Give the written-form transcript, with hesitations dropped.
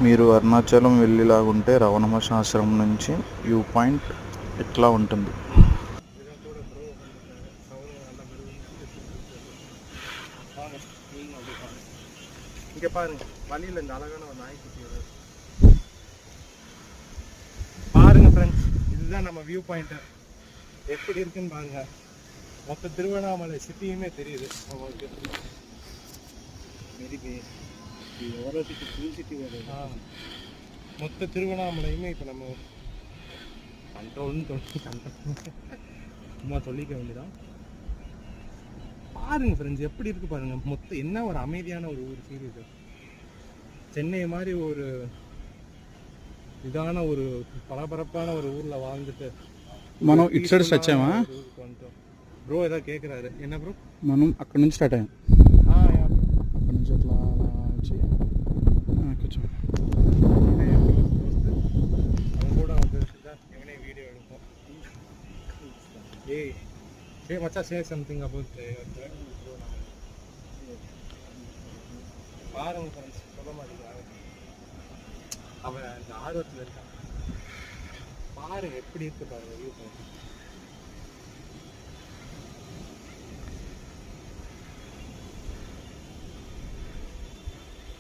మీరు అరుణాచలం వెళ్ళేలాగుంటే రవణమహర్షి ఆశ్రమం నుంచి వ్యూ పాయింట్ ఇట్లా ఉంటుంది. இங்கே பாருங்க, வழியில் இந்த அழகான ஒரு நாய்க்குட்டி வருது பாருங்க ஃப்ரெண்ட்ஸ். இதுதான் நம்ம வியூ பாயிண்ட்டு. எப்படி இருக்குன்னு பாருங்க. மொத்த திருவண்ணாமலை சிட்டியுமே தெரியுது உங்களுக்கு. மொத்த திருவண்ணாமலையுமே இப்போ நம்ம கண்ட்ரோல்னு சும்மா சொல்லிக்க வேண்டியதான். பாருங்க ஃப்ரெண்ட்ஸ், எப்படி இருக்கு பாருங்க. மொத்தம் என்ன ஒரு அமைதியான ஒரு ஊர் சீரியஸ். சென்னை மாதிரி ஒரு இதான ஒரு பரபரப்பான ஒரு ஊர்ல வாழ்ந்துட்டு మనం ఇటు సైడ్ స్టార్ట్ అయ్యామా బ్రో? ఏదో కేకురారు. என்ன ப்ரோ? మనం అక్కడ నుంచి స్టార్ట్ అయ్యాం. అక్కడ నుంచి అట్లా వచ్చి కొంచెం அவன் கூட வந்து இவனே வீடியோ எடுப்போம். ஏய் மச்சான், சே சம்திங் அபவுட் பாருங்க ஃப்ரெண்ட்ஸ், சொல்ல மாட்டேங்கிறாங்க. அவன் அந்த ஆர்வத்தில் இருக்கான். பாருங்க எப்படி இருக்கு பாருங்க வியூ பாயிண்ட்.